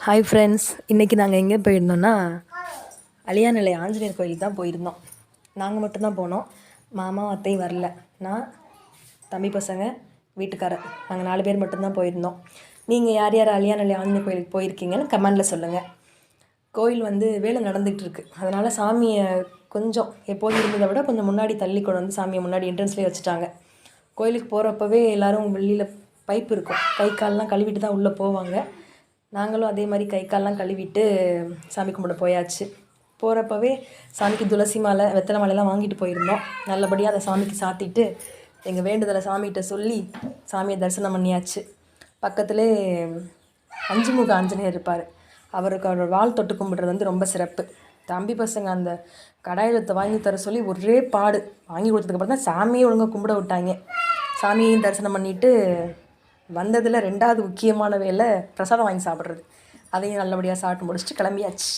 Hi friends, இன்றைக்கி நாங்கள் எங்கே போயிருந்தோன்னா அழியாநிலை ஆஞ்சநேயர் கோயிலுக்கு தான் போயிருந்தோம். நாங்கள் மட்டும்தான் போனோம். மாமா அத்தையும் வரல. நான், தம்பி பசங்க, வீட்டுக்காரர், நாங்கள் 4 பேர் மட்டும்தான் போயிருந்தோம். நீங்கள் யார் யார் அழியாநிலை ஆஞ்சநேயர் கோயிலுக்கு போயிருக்கீங்கன்னு கமெண்டில் சொல்லுங்கள். கோயில் வேலை நடந்துகிட்டு இருக்கு. அதனால் சாமியை கொஞ்சம் எப்போதும் இருந்ததை விட கொஞ்சம் முன்னாடி தள்ளி கொண்டு வந்து சாமியை முன்னாடி என்ட்ரன்ஸ்லேயே வச்சுட்டாங்க. கோயிலுக்கு போகிறப்பவே எல்லோரும் வெளியில் பைப் இருக்கும், கை கால்லாம் கழுவிட்டு தான் உள்ளே போவாங்க. நாங்களும் அதே மாதிரி கை கால்லாம் கழுவிட்டு சாமி கும்பிட போயாச்சு. போகிறப்பவே சாமிக்கு துளசி மாலை, வெத்தலை மாலையெல்லாம் வாங்கிட்டு போயிருந்தோம். நல்லபடியாக அதை சாமிக்கு சாத்திட்டு எங்கள் வேண்டுதலை சாமிகிட்ட சொல்லி சாமியை தரிசனம் பண்ணியாச்சு. பக்கத்துலேயே 5 முக ஆஞ்சநேயர் இருப்பார். அவருக்கு அவரோட வால் தொட்டு கும்பிட்றது ரொம்ப சிறப்பு. தம்பி பசங்க அந்த கடாயுதத்தை வாங்கி தர சொல்லி ஒரே பாடு. வாங்கி கொடுத்ததுக்கப்புறம் தான் சாமியை ஒழுங்காக கும்பிட விட்டாங்க. சாமியையும் தரிசனம் பண்ணிவிட்டு வந்ததில் 2வது முக்கியமான வேலை பிரசாதம் வாங்கி சாப்பிட்றது. அதையும் நல்லபடியாக சாப்பிட்டு முடிச்சுட்டு கிளம்பியாச்சு.